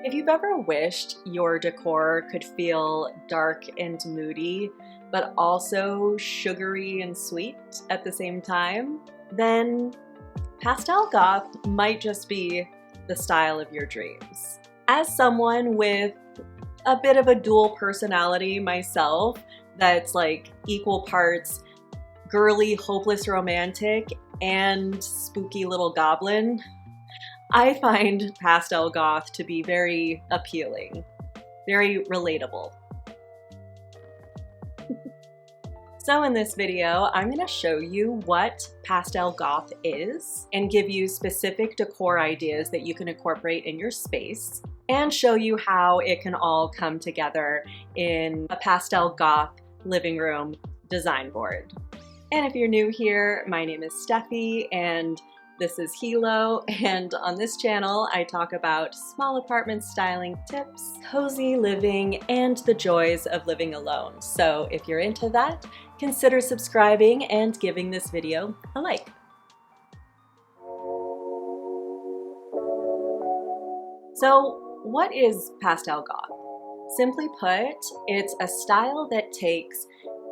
If you've ever wished your decor could feel dark and moody, but also sugary and sweet at the same time, then Pastel Goth might just be the style of your dreams. As someone with a bit of a dual personality myself, that's like equal parts girly, hopeless romantic, and spooky little goblin, I find Pastel Goth to be very appealing, very relatable. So in this video, I'm going to show you what Pastel Goth is and give you specific decor ideas that you can incorporate in your space and show you how it can all come together in a Pastel Goth living room design board. And if you're new here, my name is Steffi and this is Hilo, and on this channel I talk about small apartment styling tips, cozy living, and the joys of living alone. So if you're into that, consider subscribing and giving this video a like. So what is Pastel Goth? Simply put, it's a style that takes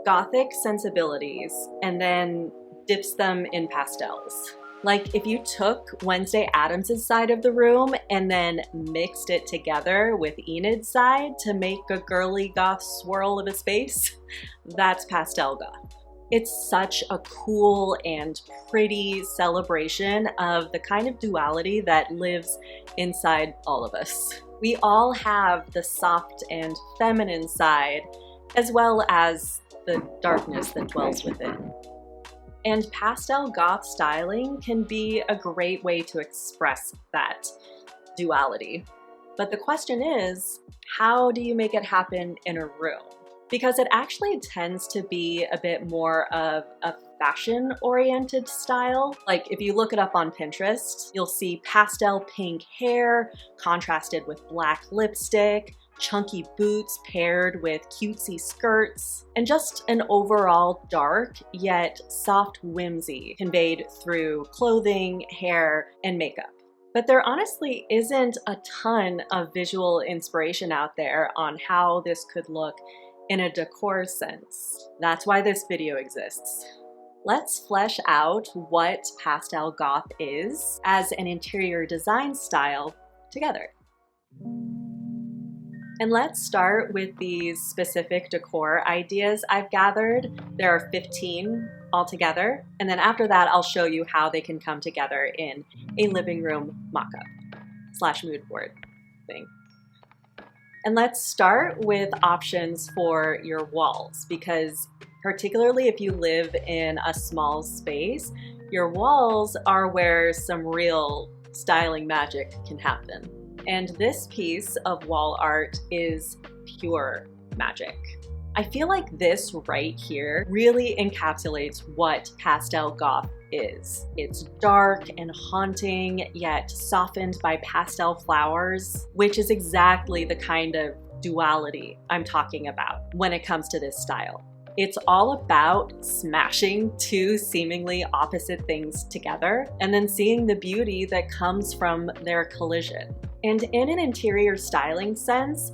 Gothic sensibilities and then dips them in pastels. Like if you took Wednesday Addams' side of the room and then mixed it together with Enid's side to make a girly goth swirl of a space, that's Pastel Goth. It's such a cool and pretty celebration of the kind of duality that lives inside all of us. We all have the soft and feminine side, as well as the darkness that dwells within. And Pastel Goth styling can be a great way to express that duality. But the question is, how do you make it happen in a room? Because it actually tends to be a bit more of a fashion-oriented style. Like if you look it up on Pinterest, you'll see pastel pink hair contrasted with black lipstick, chunky boots paired with cutesy skirts, and just an overall dark yet soft whimsy conveyed through clothing, hair, and makeup. But there honestly isn't a ton of visual inspiration out there on how this could look in a decor sense. That's why this video exists. Let's flesh out what Pastel Goth is as an interior design style together. And let's start with these specific decor ideas I've gathered. There are 15 altogether, and then after that I'll show you how they can come together in a living room mock-up / mood board thing. And let's start with options for your walls, because particularly if you live in a small space, your walls are where some real styling magic can happen. And this piece of wall art is pure magic. I feel like this right here really encapsulates what Pastel Goth is. It's dark and haunting, yet softened by pastel flowers, which is exactly the kind of duality I'm talking about when it comes to this style. It's all about smashing two seemingly opposite things together and then seeing the beauty that comes from their collision. And in an interior styling sense,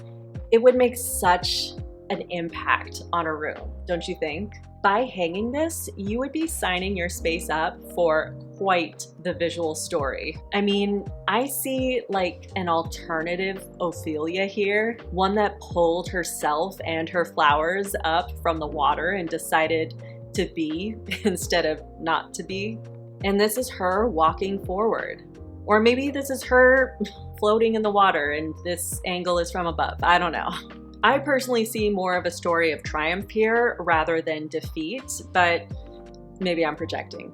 it would make such an impact on a room, don't you think? By hanging this, you would be signing your space up for quite the visual story. I mean, I see like an alternative Ophelia here, one that pulled herself and her flowers up from the water and decided to be instead of not to be. And this is her walking forward. Or maybe this is her floating in the water and this angle is from above. I don't know. I personally see more of a story of triumph here rather than defeat, but maybe I'm projecting.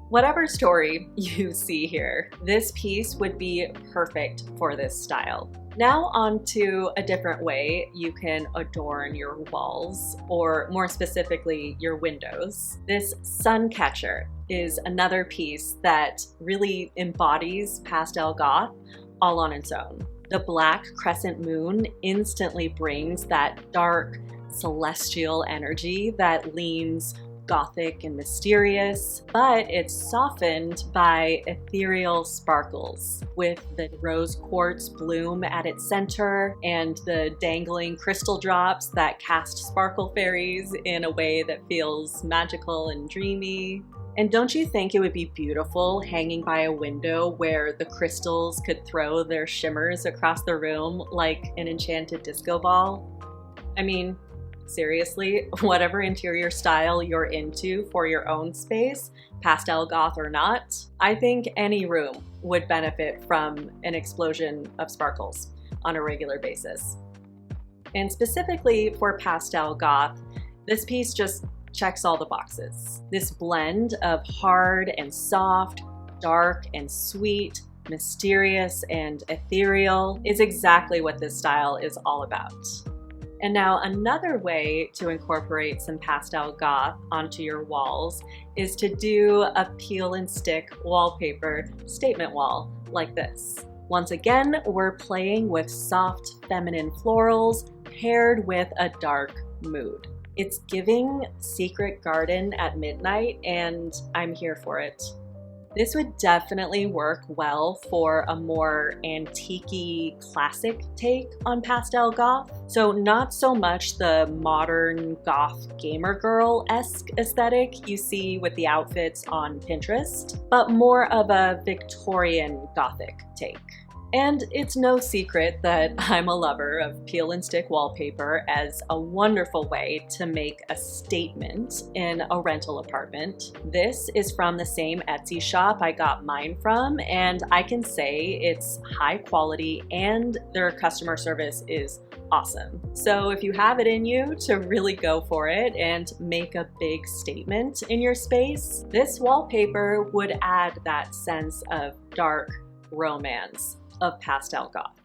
Whatever story you see here, this piece would be perfect for this style. Now on to a different way you can adorn your walls, or more specifically, your windows. This sun catcher is another piece that really embodies Pastel Goth all on its own. The black crescent moon instantly brings that dark, celestial energy that leans gothic and mysterious, but it's softened by ethereal sparkles with the rose quartz bloom at its center and the dangling crystal drops that cast sparkle fairies in a way that feels magical and dreamy. And don't you think it would be beautiful hanging by a window where the crystals could throw their shimmers across the room like an enchanted disco ball? I mean, seriously, whatever interior style you're into for your own space, pastel goth or not, I think any room would benefit from an explosion of sparkles on a regular basis. And specifically for pastel goth, this piece just checks all the boxes. This blend of hard and soft, dark and sweet, mysterious and ethereal is exactly what this style is all about. And now another way to incorporate some pastel goth onto your walls is to do a peel and stick wallpaper statement wall like this. Once again, we're playing with soft feminine florals paired with a dark mood. It's giving Secret Garden at midnight, and I'm here for it. This would definitely work well for a more antique-y, classic take on pastel goth. So not so much the modern goth gamer girl-esque aesthetic you see with the outfits on Pinterest, but more of a Victorian gothic take. And it's no secret that I'm a lover of peel and stick wallpaper as a wonderful way to make a statement in a rental apartment. This is from the same Etsy shop I got mine from, and I can say it's high quality and their customer service is awesome. So if you have it in you to really go for it and make a big statement in your space, this wallpaper would add that sense of dark romance of pastel goth.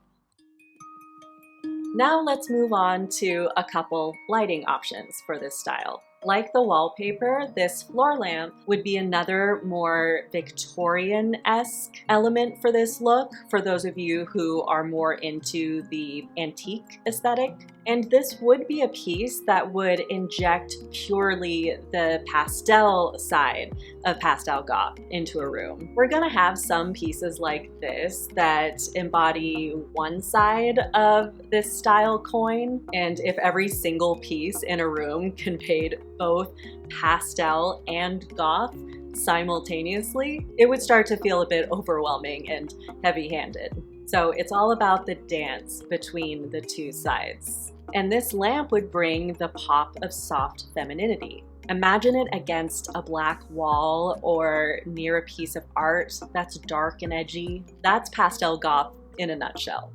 Now let's move on to a couple lighting options for this style. Like the wallpaper, this floor lamp would be another more Victorian-esque element for this look, for those of you who are more into the antique aesthetic. And this would be a piece that would inject purely the pastel side of pastel goth into a room. We're gonna have some pieces like this that embody one side of this style coin, and if every single piece in a room conveyed both pastel and goth simultaneously, it would start to feel a bit overwhelming and heavy-handed. So it's all about the dance between the two sides. And this lamp would bring the pop of soft femininity. Imagine it against a black wall or near a piece of art that's dark and edgy. That's pastel goth in a nutshell.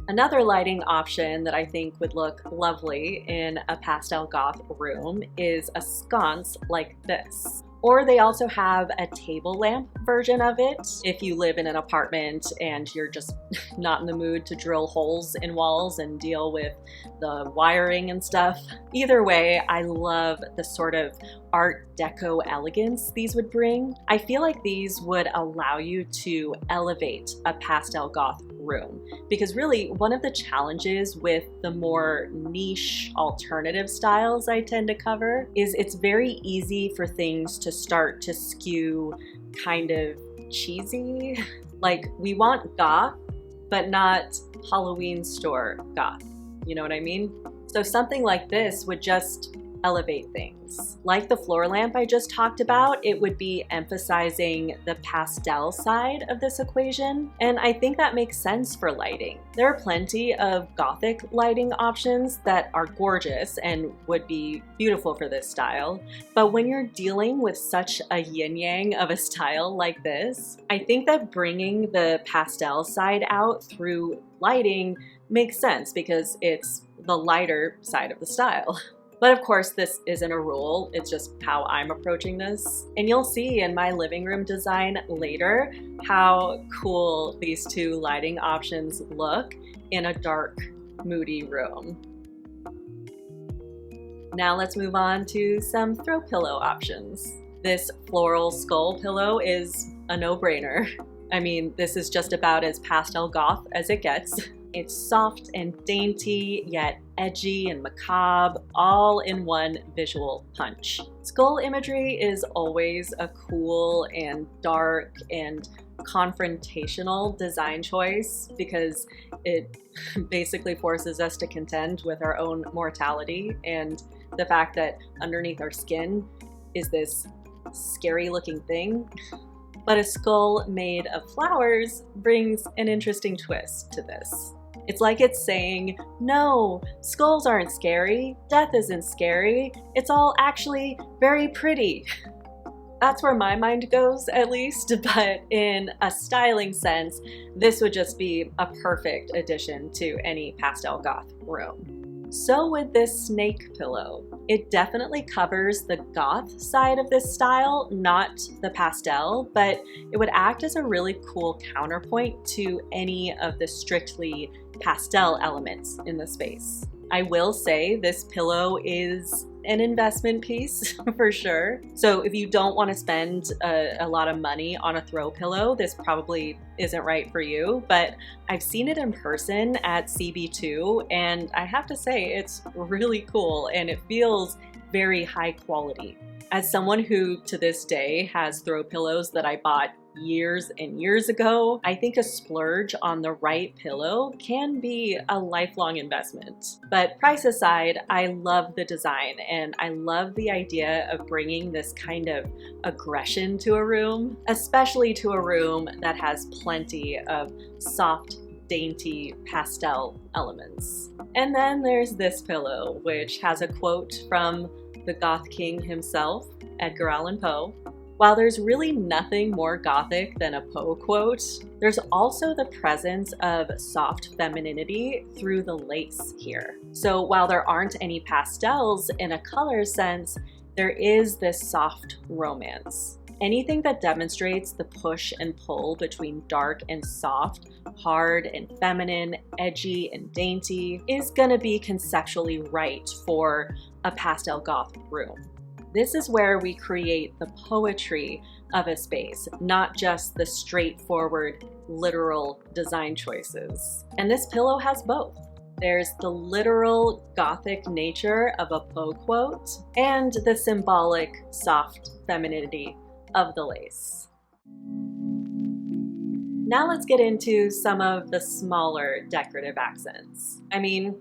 Another lighting option that I think would look lovely in a pastel goth room is a sconce like this. Or they also have a table lamp version of it if you live in an apartment and you're just not in the mood to drill holes in walls and deal with the wiring and stuff. Either way, I love the sort of Art Deco elegance these would bring. I feel like these would allow you to elevate a pastel goth room, because really one of the challenges with the more niche alternative styles I tend to cover is it's very easy for things to start to skew kind of cheesy. Like, we want goth, but not Halloween store goth. You know what I mean? So something like this would just elevate things. Like the floor lamp I just talked about, it would be emphasizing the pastel side of this equation, and I think that makes sense for lighting. There are plenty of gothic lighting options that are gorgeous and would be beautiful for this style, but when you're dealing with such a yin-yang of a style like this, I think that bringing the pastel side out through lighting makes sense because it's the lighter side of the style. But of course, this isn't a rule, it's just how I'm approaching this. And you'll see in my living room design later how cool these two lighting options look in a dark, moody room. Now let's move on to some throw pillow options. This floral skull pillow is a no-brainer. I mean, this is just about as pastel goth as it gets. It's soft and dainty, yet edgy and macabre, all in one visual punch. Skull imagery is always a cool and dark and confrontational design choice because it basically forces us to contend with our own mortality and the fact that underneath our skin is this scary looking thing. But a skull made of flowers brings an interesting twist to this. It's like it's saying, no, skulls aren't scary, death isn't scary, it's all actually very pretty. That's where my mind goes, at least, but in a styling sense, this would just be a perfect addition to any pastel goth room. So with this snake pillow. It definitely covers the goth side of this style, not the pastel, but it would act as a really cool counterpoint to any of the strictly pastel elements in the space. I will say this pillow is an investment piece for sure. So if you don't want to spend a lot of money on a throw pillow, this probably isn't right for you, but I've seen it in person at CB2 and I have to say it's really cool and it feels very high quality. As someone who to this day has throw pillows that I bought years and years ago, I think a splurge on the right pillow can be a lifelong investment. But price aside, I love the design and I love the idea of bringing this kind of aggression to a room, especially to a room that has plenty of soft, dainty pastel elements. And then there's this pillow, which has a quote from the Goth King himself, Edgar Allan Poe. While there's really nothing more gothic than a Poe quote, there's also the presence of soft femininity through the lace here. So while there aren't any pastels in a color sense, there is this soft romance. Anything that demonstrates the push and pull between dark and soft, hard and feminine, edgy and dainty is gonna be conceptually right for a pastel goth room. This is where we create the poetry of a space, not just the straightforward, literal design choices. And this pillow has both. There's the literal Gothic nature of a Poe quote and the symbolic, soft femininity of the lace. Now let's get into some of the smaller decorative accents. I mean,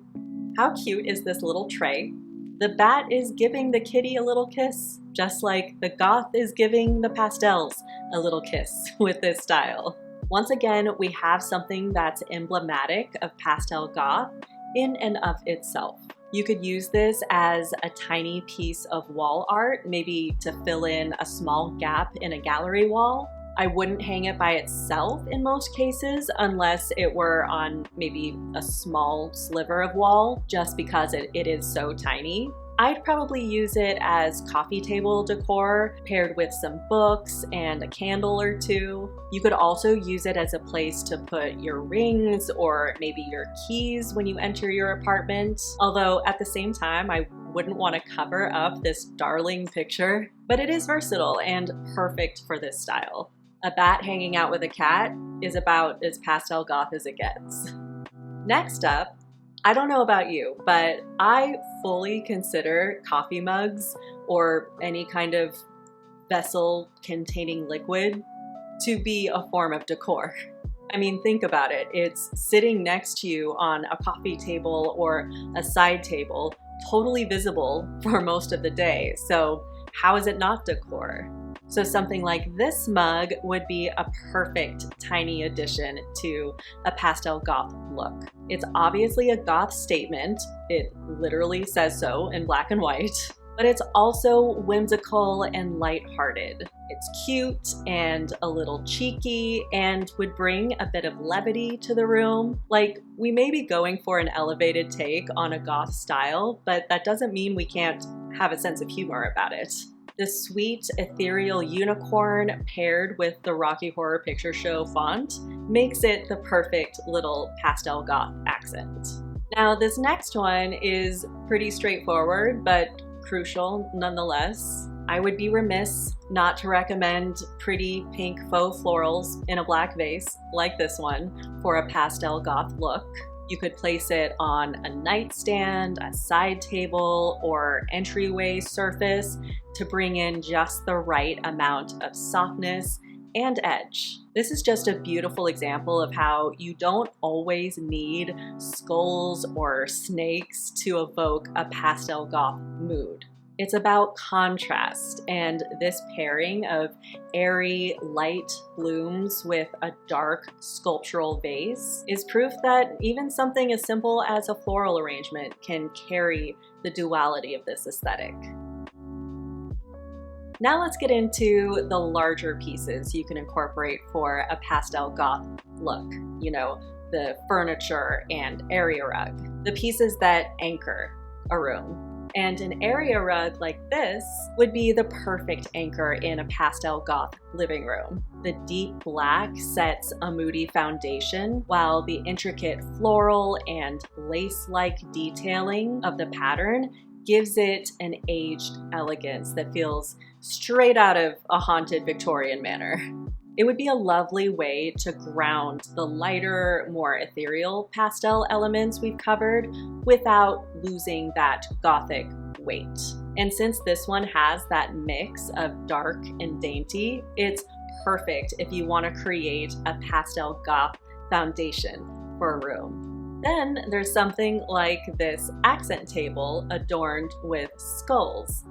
how cute is this little tray? The bat is giving the kitty a little kiss, just like the goth is giving the pastels a little kiss with this style. Once again, we have something that's emblematic of pastel goth in and of itself. You could use this as a tiny piece of wall art, maybe to fill in a small gap in a gallery wall. I wouldn't hang it by itself in most cases unless it were on maybe a small sliver of wall, just because it is so tiny. I'd probably use it as coffee table decor paired with some books and a candle or two. You could also use it as a place to put your rings or maybe your keys when you enter your apartment. Although at the same time, I wouldn't want to cover up this darling picture, but it is versatile and perfect for this style. A bat hanging out with a cat is about as pastel goth as it gets. Next up, I don't know about you, but I fully consider coffee mugs or any kind of vessel containing liquid to be a form of decor. I mean, think about it. It's sitting next to you on a coffee table or a side table, totally visible for most of the day. So how is it not decor? So something like this mug would be a perfect tiny addition to a pastel goth look. It's obviously a goth statement. It literally says so in black and white, but it's also whimsical and lighthearted. It's cute and a little cheeky and would bring a bit of levity to the room. Like, we may be going for an elevated take on a goth style, but that doesn't mean we can't have a sense of humor about it. The sweet, ethereal unicorn paired with the Rocky Horror Picture Show font makes it the perfect little pastel goth accent. Now, this next one is pretty straightforward, but crucial nonetheless. I would be remiss not to recommend pretty pink faux florals in a black vase, like this one, for a pastel goth look. You could place it on a nightstand, a side table, or entryway surface to bring in just the right amount of softness and edge. This is just a beautiful example of how you don't always need skulls or snakes to evoke a pastel goth mood. It's about contrast, and this pairing of airy, light blooms with a dark sculptural vase is proof that even something as simple as a floral arrangement can carry the duality of this aesthetic. Now let's get into the larger pieces you can incorporate for a pastel goth look. You know, the furniture and area rug, the pieces that anchor a room. And an area rug like this would be the perfect anchor in a pastel goth living room. The deep black sets a moody foundation, while the intricate floral and lace-like detailing of the pattern gives it an aged elegance that feels straight out of a haunted Victorian manor. It would be a lovely way to ground the lighter, more ethereal pastel elements we've covered without losing that Gothic weight. And since this one has that mix of dark and dainty, it's perfect if you want to create a pastel goth foundation for a room. Then there's something like this accent table adorned with skulls.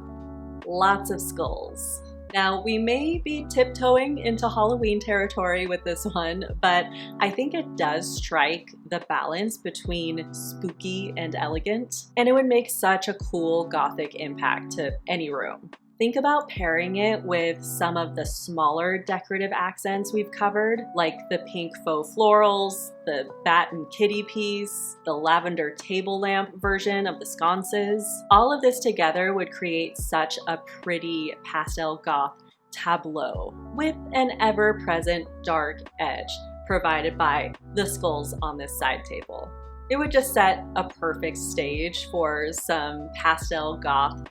Lots of skulls. Now, we may be tiptoeing into Halloween territory with this one, but I think it does strike the balance between spooky and elegant, and it would make such a cool Gothic impact to any room. Think about pairing it with some of the smaller decorative accents we've covered, like the pink faux florals, the bat and kitty piece, the lavender table lamp version of the sconces. All of this together would create such a pretty pastel goth tableau with an ever-present dark edge provided by the skulls on this side table. It would just set a perfect stage for some pastel goth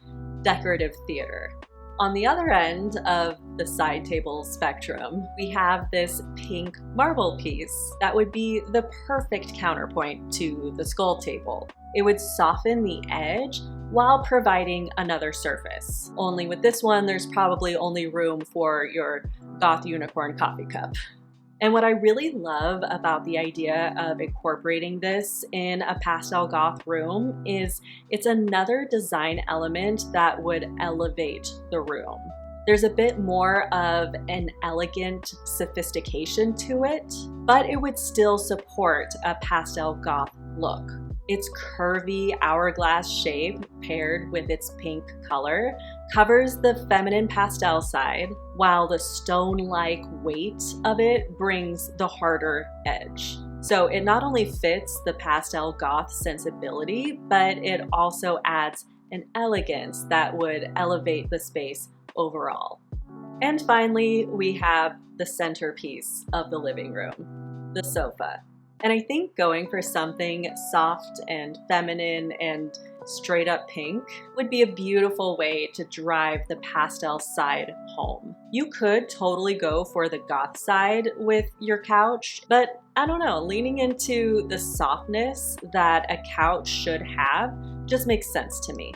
decorative theater. On the other end of the side table spectrum, we have this pink marble piece that would be the perfect counterpoint to the skull table. It would soften the edge while providing another surface. Only with this one, there's probably only room for your goth unicorn coffee cup. And what I really love about the idea of incorporating this in a pastel goth room is it's another design element that would elevate the room. There's a bit more of an elegant sophistication to it, but it would still support a pastel goth look. Its curvy hourglass shape paired with its pink color covers the feminine pastel side, while the stone-like weight of it brings the harder edge. So it not only fits the pastel goth sensibility, but it also adds an elegance that would elevate the space overall. And finally, we have the centerpiece of the living room, the sofa. And I think going for something soft and feminine and straight up pink would be a beautiful way to drive the pastel side home. You could totally go for the goth side with your couch, but I don't know, leaning into the softness that a couch should have just makes sense to me.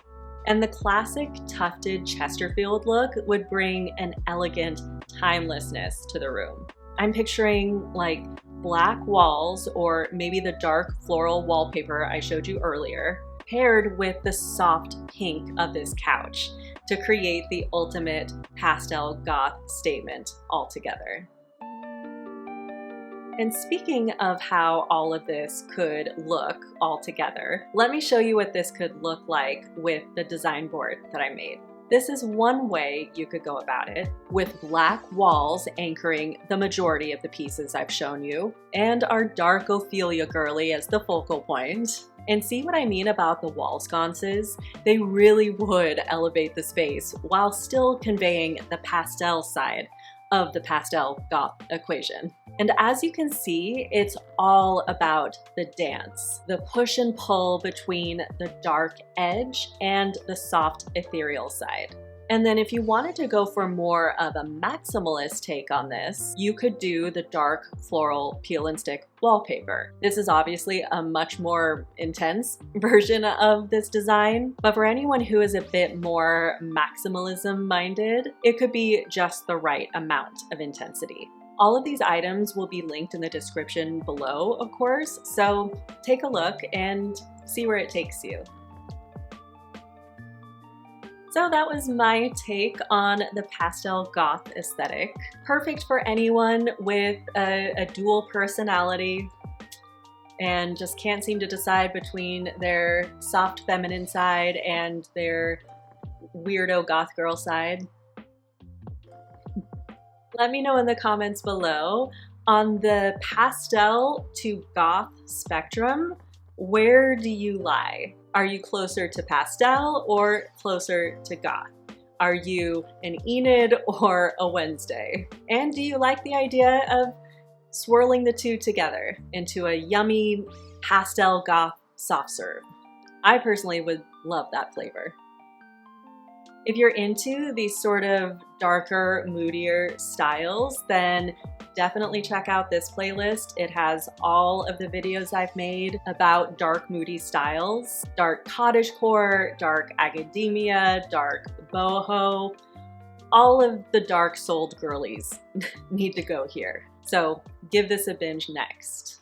And the classic tufted Chesterfield look would bring an elegant timelessness to the room. I'm picturing like black walls or maybe the dark floral wallpaper I showed you earlier, paired with the soft pink of this couch to create the ultimate pastel goth statement altogether. And speaking of how all of this could look all together, let me show you what this could look like with the design board that I made. This is one way you could go about it, with black walls anchoring the majority of the pieces I've shown you, and our dark Ophelia girly as the focal point. And see what I mean about the wall sconces? They really would elevate the space while still conveying the pastel side of the pastel goth equation. And as you can see, it's all about the dance, the push and pull between the dark edge and the soft ethereal side. And then if you wanted to go for more of a maximalist take on this, you could do the dark floral peel and stick wallpaper. This is obviously a much more intense version of this design, but for anyone who is a bit more maximalism minded, it could be just the right amount of intensity. All of these items will be linked in the description below, of course, so take a look and see where it takes you. So that was my take on the pastel goth aesthetic. Perfect for anyone with a dual personality and just can't seem to decide between their soft feminine side and their weirdo goth girl side. Let me know in the comments below, on the pastel to goth spectrum, where do you lie? Are you closer to pastel or closer to goth? Are you an Enid or a Wednesday? And do you like the idea of swirling the two together into a yummy pastel goth soft serve? I personally would love that flavor. If you're into these sort of darker, moodier styles, then definitely check out this playlist. It has all of the videos I've made about dark, moody styles. Dark cottagecore, dark academia, dark boho. All of the dark souled girlies need to go here. So give this a binge next.